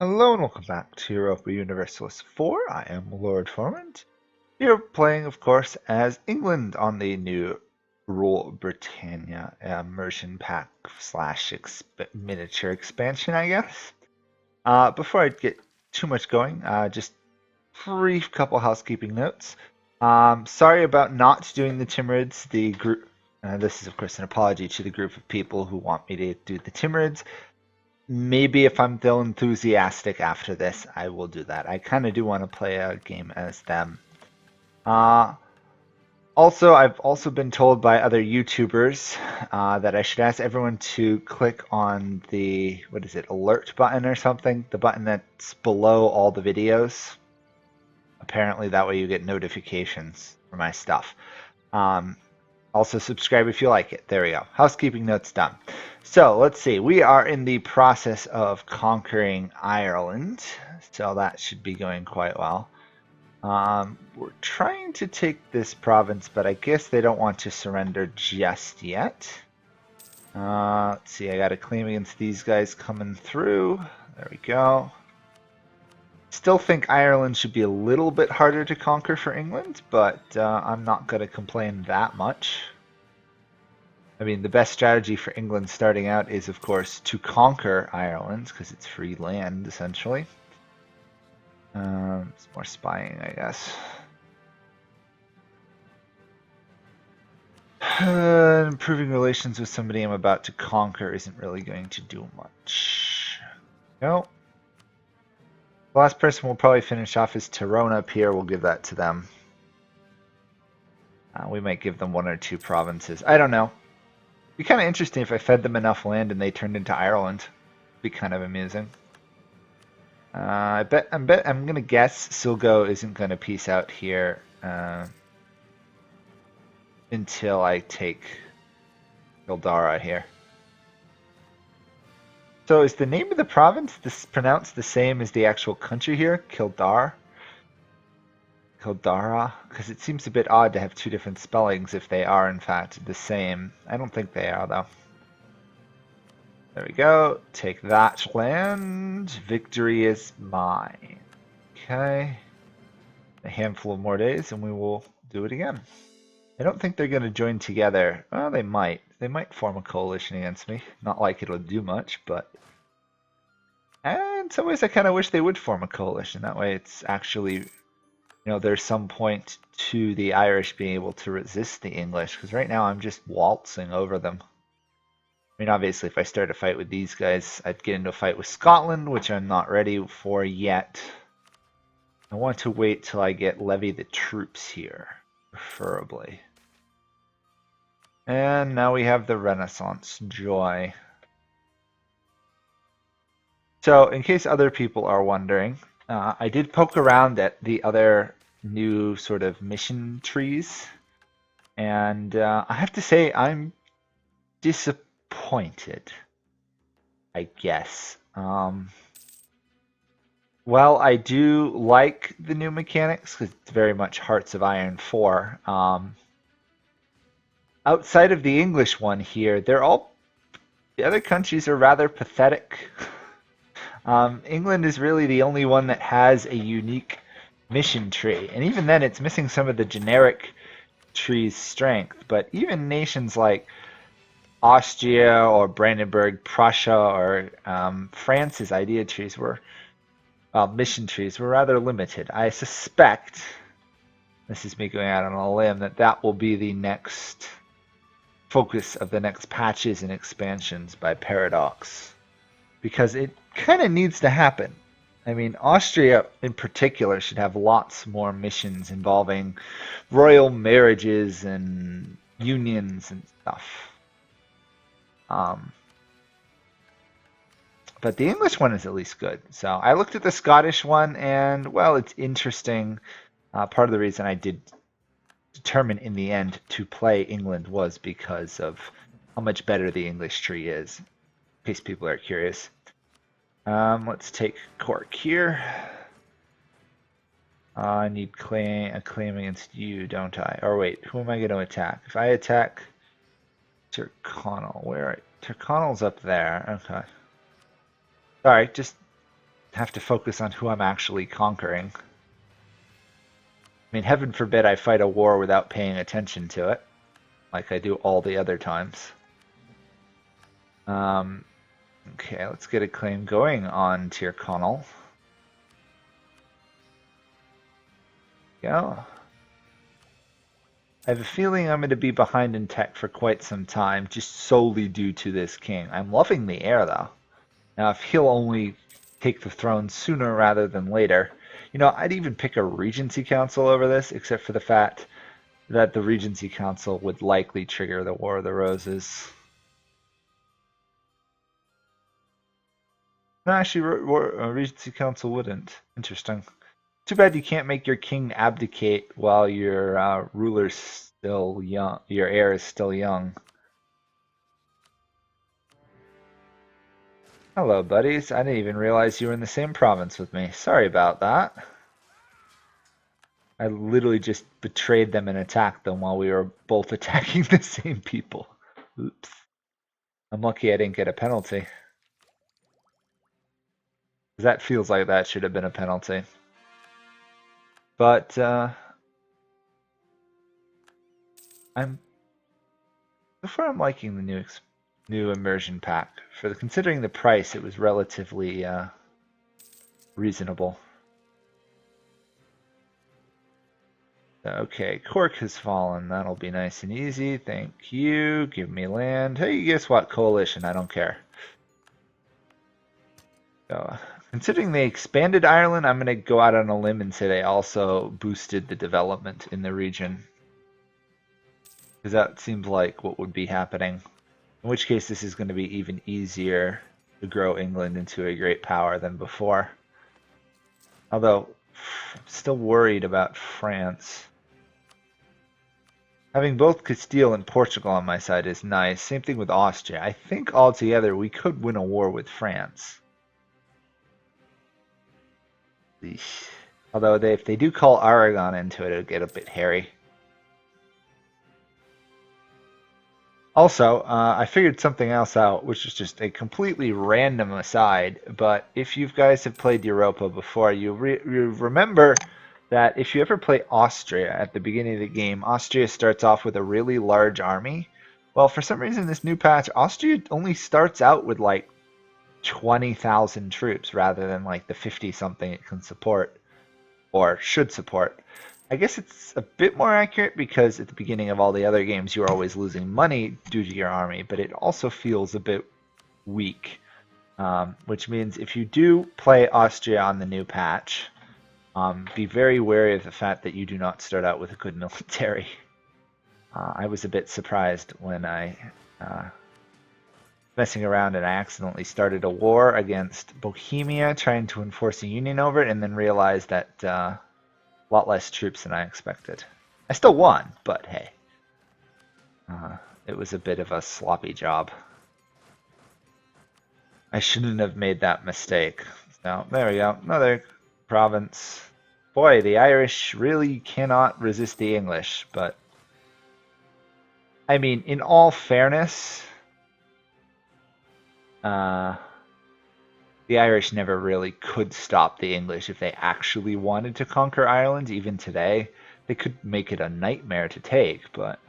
Hello and welcome back to Europa Universalis 4. I am Lord Forwind. You're playing, of course, as England on the new Rule Britannia immersion pack slash miniature expansion, I guess. Before I get too much going, just brief couple housekeeping notes. Sorry about not doing the Timurids. The group. This is, of course, an apology to the group of people who want me to do the Timurids. Maybe if I'm still enthusiastic after this, I will do that. I kind of do want to play a game as them. Also, I've also been told by other YouTubers that I should ask everyone to click on the, what is it, alert button or something? The button that's below all the videos. Apparently that way you get notifications for my stuff. Also subscribe if you like it. There we go. Housekeeping notes done. So let's see. We are in the process of conquering Ireland. So that should be going quite well. We're trying to take this province, but I guess they don't want to surrender just yet. Let's see. I got a claim against these guys coming through. There we go. Still think Ireland should be a little bit harder to conquer for England, but I'm not going to complain that much. I mean, the best strategy for England starting out is, of course, to conquer Ireland, because it's free land, essentially. It's more spying, I guess. Improving relations with somebody I'm about to conquer isn't really going to do much. No. The last person we'll probably finish off is Tyrone up here. We'll give that to them. We might give them one or two provinces. I don't know. It'd be kind of interesting if I fed them enough land and they turned into Ireland. It'd be kind of amusing. I'm gonna guess Silgo isn't gonna peace out here until I take Kildara here. So is the name of the province pronounced the same as the actual country here? Kildara? Because it seems a bit odd to have two different spellings if they are in fact the same. I don't think they are though. There we go. Take that land. Victory is mine. Okay. A handful of more days and we will do it again. I don't think they're going to join together. Well, they might. They might form a coalition against me. Not like it'll do much, but... And in some ways I kind of wish they would form a coalition. That way it's actually, you know, there's some point to the Irish being able to resist the English. Because right now I'm just waltzing over them. I mean, obviously if I start a fight with these guys, I'd get into a fight with Scotland, which I'm not ready for yet. I want to wait till I get levy the troops here, preferably. And now we have the Renaissance. Joy. So, in case other people are wondering, I did poke around at the other new sort of mission trees. And I have to say, I'm disappointed, I guess. Well, I do like the new mechanics, because it's very much Hearts of Iron 4. Outside of the English one here, the other countries are rather pathetic. England is really the only one that has a unique mission tree, and even then it's missing some of the generic tree's strength. But even nations like Austria or Brandenburg, Prussia, or France's idea trees mission trees were rather limited. I suspect, this is me going out on a limb, that will be the next focus of the next patches and expansions by Paradox, because it kind of needs to happen. I mean, Austria in particular should have lots more missions involving royal marriages and unions and stuff. But the English one is at least good. So I looked at the Scottish one, and well, it's interesting. Part of the reason I did determine in the end to play England was because of how much better the English tree is, in case people are curious. Let's take Cork here. I need a claim against you, don't I? Or wait, who am I going to attack? If I attack Tyrconnell, Tyrconnell's up there. Okay. Sorry, just have to focus on who I'm actually conquering. I mean, heaven forbid I fight a war without paying attention to it, like I do all the other times. Okay, let's get a claim going on Tyrconnell. Yeah. I have a feeling I'm going to be behind in tech for quite some time, just solely due to this king. I'm loving the heir, though. Now, if he'll only take the throne sooner rather than later, you know, I'd even pick a Regency Council over this, except for the fact that the Regency Council would likely trigger the War of the Roses. No, actually, Regency Council wouldn't. Interesting. Too bad you can't make your king abdicate while your ruler's still young. Your heir is still young. Hello, buddies. I didn't even realize you were in the same province with me. Sorry about that. I literally just betrayed them and attacked them while we were both attacking the same people. Oops. I'm lucky I didn't get a penalty. That feels like that should have been a penalty. But I'm so far I'm liking the new immersion pack. Considering the price, it was relatively reasonable. Okay, Cork has fallen. That'll be nice and easy. Thank you. Give me land. Hey, guess what? Coalition. I don't care. So, considering they expanded Ireland, I'm going to go out on a limb and say they also boosted the development in the region. Because that seems like what would be happening. In which case, this is going to be even easier to grow England into a great power than before. Although, I'm still worried about France. Having both Castile and Portugal on my side is nice. Same thing with Austria. I think altogether we could win a war with France. Although if they do call Aragon into it, it'll get a bit hairy. Also, I figured something else out, which is just a completely random aside, but if you guys have played Europa before, you remember that if you ever play Austria at the beginning of the game, Austria starts off with a really large army. Well, for some reason, this new patch, Austria only starts out with like 20,000 troops rather than like the 50-something it can support or should support. I guess it's a bit more accurate because at the beginning of all the other games, you are always losing money due to your army, but it also feels a bit weak, which means if you do play Austria on the new patch, be very wary of the fact that you do not start out with a good military. I was a bit surprised when I messing around and I accidentally started a war against Bohemia, trying to enforce a union over it, and then realized that a lot less troops than I expected. I still won, but hey, it was a bit of a sloppy job. I shouldn't have made that mistake. So there we go, another province. Boy, the Irish really cannot resist the English, but I mean, in all fairness, the Irish never really could stop the English if they actually wanted to conquer Ireland. Even today, they could make it a nightmare to take, but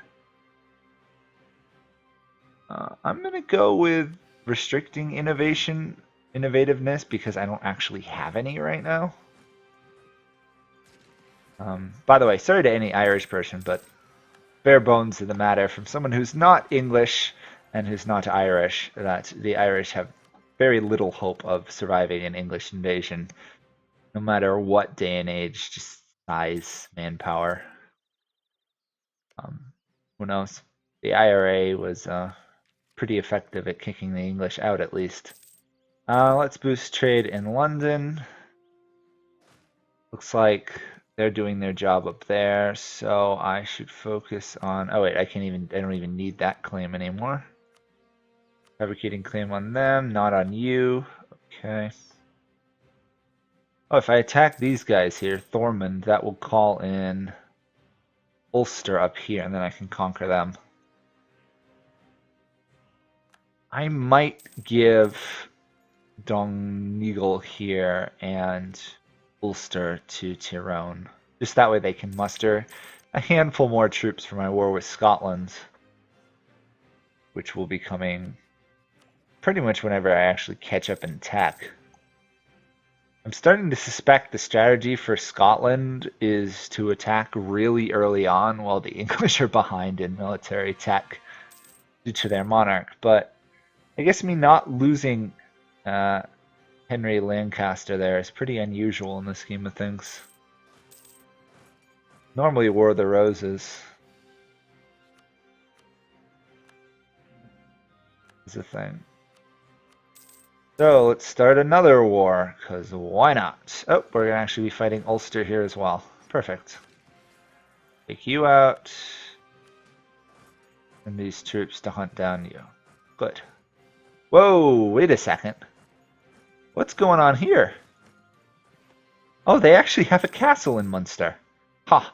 I'm going to go with restricting innovativeness because I don't actually have any right now. By the way, sorry to any Irish person, but bare bones of the matter from someone who's not English and who's not Irish, that the Irish have very little hope of surviving an English invasion, no matter what day and age, just size, manpower. Who knows? The IRA was pretty effective at kicking the English out, at least. Let's boost trade in London. Looks like they're doing their job up there, so I should focus on... Oh wait, I don't even need that claim anymore. Fabricating claim on them, not on you. Okay. Oh, if I attack these guys here, Thormund, that will call in Ulster up here, and then I can conquer them. I might give Donegal here and Ulster to Tyrone. Just that way they can muster a handful more troops for my war with Scotland, which will be coming pretty much whenever I actually catch up in tech. I'm starting to suspect the strategy for Scotland is to attack really early on while the English are behind in military tech due to their monarch. But I guess me not losing Henry Lancaster there is pretty unusual in the scheme of things. Normally War of the Roses is a thing. So let's start another war, because why not? Oh, we're going to actually be fighting Ulster here as well. Perfect. Take you out. And these troops to hunt down you. Good. Whoa, wait a second. What's going on here? Oh, they actually have a castle in Munster. Ha!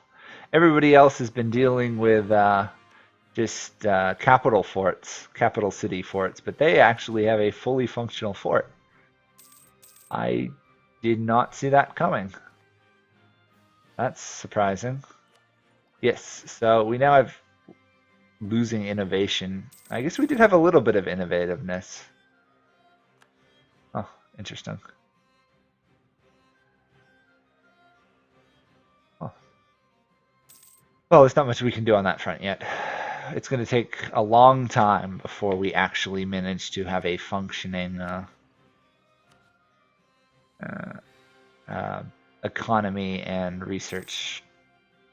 Everybody else has been dealing with just capital forts, capital city forts, but they actually have a fully functional fort. I did not see that coming. That's surprising. Yes, so we now have losing innovation. I guess we did have a little bit of innovativeness. Oh, interesting. Oh. Well, there's not much we can do on that front yet. It's going to take a long time before we actually manage to have a functioning economy and research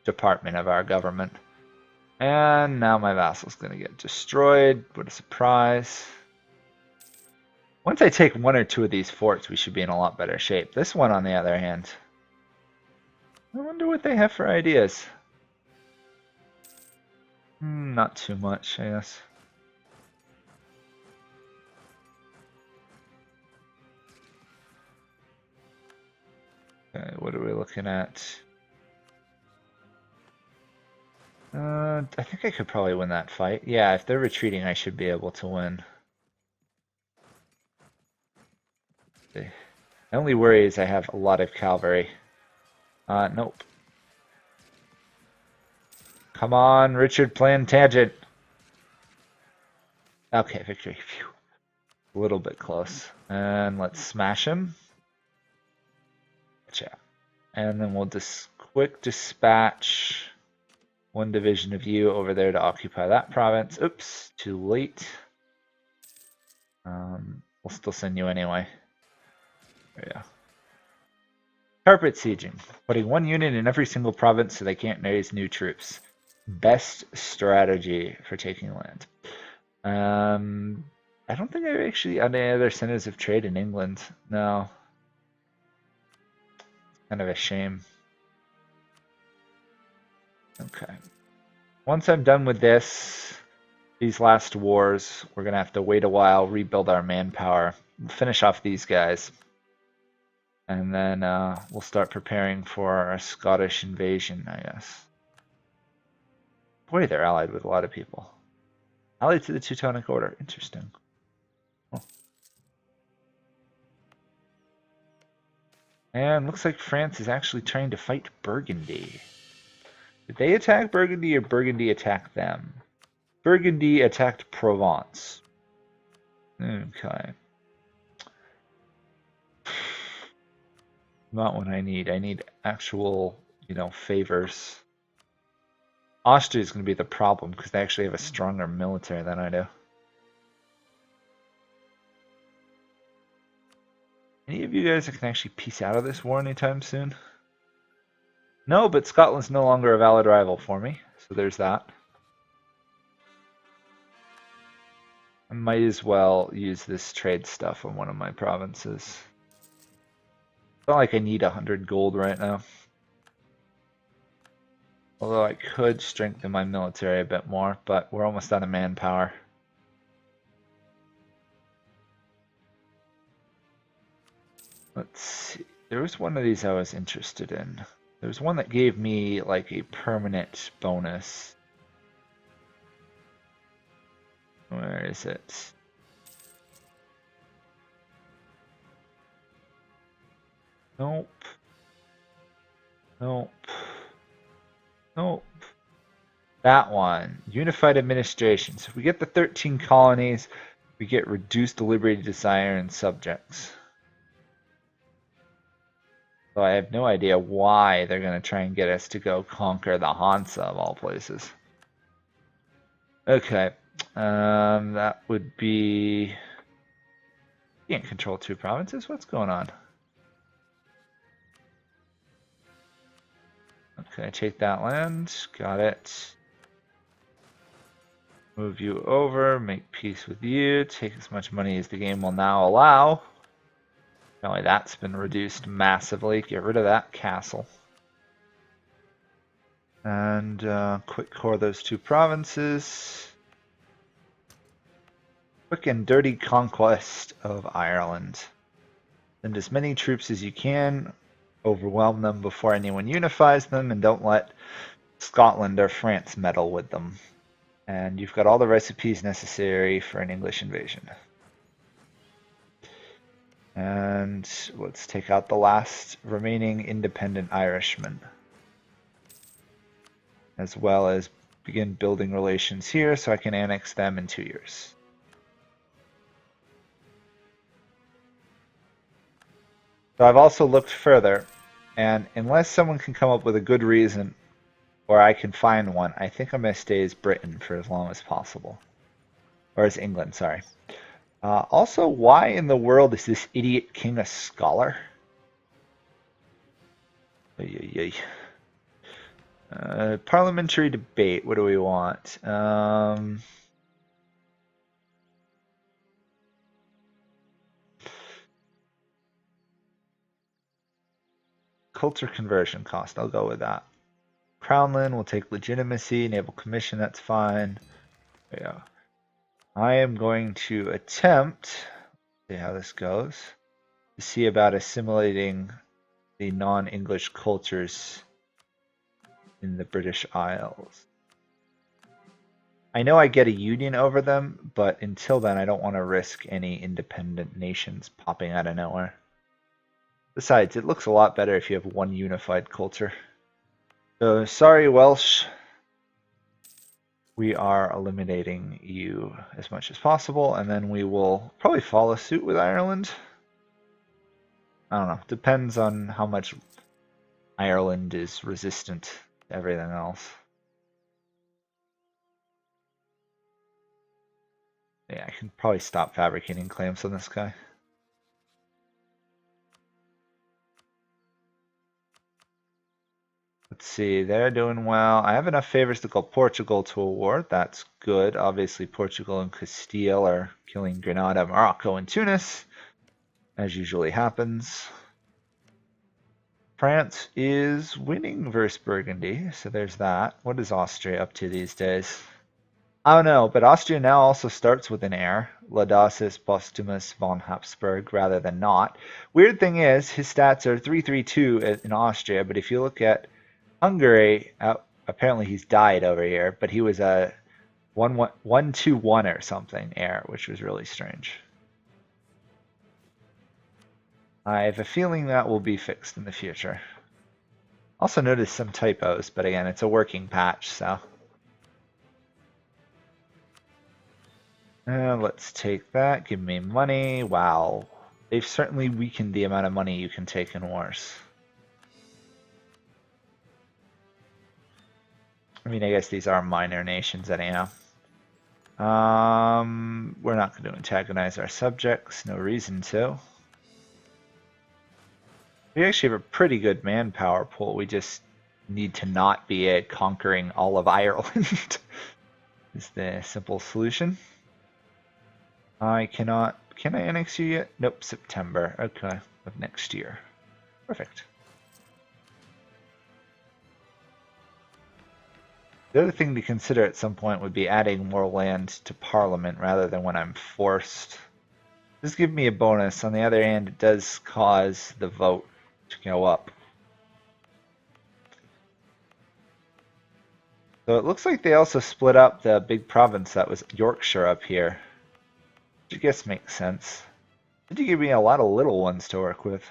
department of our government. And now my vassal's going to get destroyed. What a surprise. Once I take one or two of these forts, we should be in a lot better shape. This one, on the other hand, I wonder what they have for ideas. Not too much, I guess. Okay, what are we looking at? I think I could probably win that fight. Yeah, if they're retreating, I should be able to win. The only worry is I have a lot of cavalry. Nope. Come on, Richard Plantagenet. Okay, victory. Phew. A little bit close. And let's smash him. Gotcha. And then we'll just quick dispatch one division of you over there to occupy that province. Oops, too late. We'll still send you anyway. There you go. Carpet sieging. Putting one unit in every single province so they can't raise new troops. Best strategy for taking land. I don't think I actually had any other centers of trade in England. No. Kind of a shame. Okay. Once I'm done with these last wars, we're going to have to wait a while, rebuild our manpower, finish off these guys, and then we'll start preparing for a Scottish invasion, I guess. Boy, they're allied with a lot of people. Allied to the Teutonic Order. Interesting. Oh. And looks like France is actually trying to fight Burgundy. Did they attack Burgundy or Burgundy attack them? Burgundy attacked Provence. Okay. Not what I need. I need actual, favors. Austria is going to be the problem because they actually have a stronger military than I do. Any of you guys that can actually piece out of this war anytime soon? No, but Scotland's no longer a valid rival for me, so there's that. I might as well use this trade stuff on one of my provinces. It's not like I need 100 gold right now. Although I could strengthen my military a bit more, but we're almost out of manpower. Let's see. There was one of these I was interested in. There was one that gave me like a permanent bonus. Where is it? Nope. Nope. Nope. That one. Unified administration. So if we get the 13 colonies, we get reduced deliberative desire and subjects. So I have no idea why they're going to try and get us to go conquer the Hansa of all places. Okay. That would be... You can't control 2 provinces? What's going on? Okay, take that land. Got it. Move you over, make peace with you, take as much money as the game will now allow. Only that's been reduced massively. Get rid of that castle. And quick core those 2 provinces. Quick and dirty conquest of Ireland. Send as many troops as you can. Overwhelm them before anyone unifies them, and don't let Scotland or France meddle with them. And you've got all the recipes necessary for an English invasion. And let's take out the last remaining independent Irishman, as well as begin building relations here so I can annex them in 2 years. So I've also looked further, and unless someone can come up with a good reason, or I can find one, I think I'm going to stay as Britain for as long as possible. Or as England, sorry. Also, why in the world is this idiot king a scholar? Parliamentary debate, what do we want? Culture conversion cost, I'll go with that. Crownland will take legitimacy, naval commission, that's fine. There we go. I am going to attempt, see how this goes, to see about assimilating the non-English cultures in the British Isles. I know I get a union over them, but until then I don't want to risk any independent nations popping out of nowhere. Besides, it looks a lot better if you have one unified culture. So, sorry Welsh. We are eliminating you as much as possible, and then we will probably follow suit with Ireland. I don't know. Depends on how much Ireland is resistant to everything else. Yeah, I can probably stop fabricating claims on this guy. Let's see, they're doing well. I have enough favors to call Portugal to a war. That's good. Obviously, Portugal and Castile are killing Granada, Morocco, and Tunis, as usually happens. France is winning versus Burgundy, so there's that. What is Austria up to these days? I don't know, but Austria now also starts with an heir, Laudasis Postumus von Habsburg, rather than not. Weird thing is, his stats are 332 in Austria, but if you look at Hungary, apparently he's died over here, but he was a 1-2-1 or something heir, which was really strange. I have a feeling that will be fixed in the future. Also noticed some typos, but again, it's a working patch, so. Let's take that. Give me money. Wow. They've certainly weakened the amount of money you can take in wars. I mean, I guess these are minor nations anyhow. We're not going to antagonize our subjects. No reason to. We actually have a pretty good manpower pool. We just need to not be conquering all of Ireland. Is the simple solution. I cannot. Can I annex you yet? Nope, September. Okay, of next year. Perfect. The other thing to consider at some point would be adding more land to Parliament rather than when I'm forced. This gives me a bonus. On the other hand, it does cause the vote to go up. So it looks like they also split up the big province that was Yorkshire up here. Which I guess makes sense. Did you give me a lot of little ones to work with?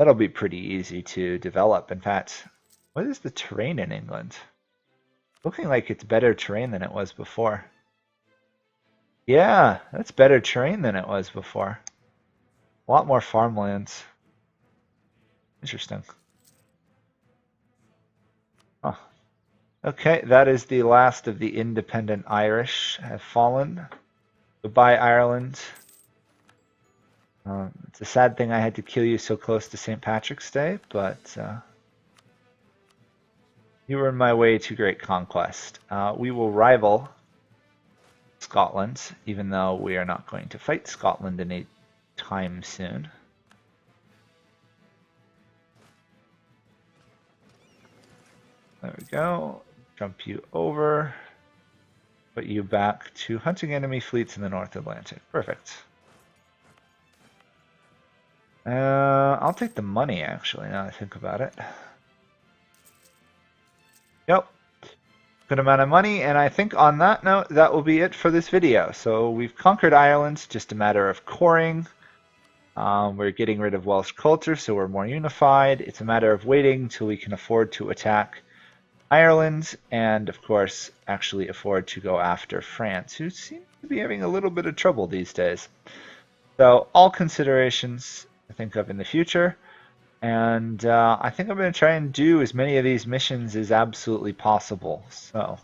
That'll be pretty easy to develop. In fact, what is the terrain in England? Looking like it's better terrain than it was before. Yeah, that's better terrain than it was before. A lot more farmlands. Interesting. Huh. Okay, that is the last of the independent Irish have fallen. Goodbye, Ireland. It's a sad thing I had to kill you so close to St. Patrick's Day, but you were in my way to great conquest. We will rival Scotland, even though we are not going to fight Scotland any time soon. There we go. Jump you over. Put you back to hunting enemy fleets in the North Atlantic. Perfect. I'll take the money, actually, now I think about it. Yep. Good amount of money, and I think on that note, that will be it for this video. So we've conquered Ireland, just a matter of coring. We're getting rid of Welsh culture, so we're more unified. It's a matter of waiting till we can afford to attack Ireland, and of course, actually afford to go after France, who seems to be having a little bit of trouble these days. So all considerations to think of in the future. And I think I'm going to try and do as many of these missions as absolutely possible. So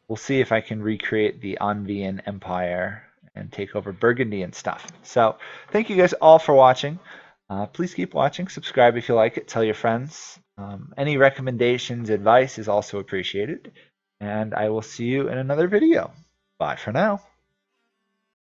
we'll see if I can recreate the Anvian Empire and take over Burgundy and stuff. So thank you guys all for watching. Please keep watching. Subscribe if you like it. Tell your friends. Any recommendations, advice is also appreciated. And I will see you in another video. Bye for now.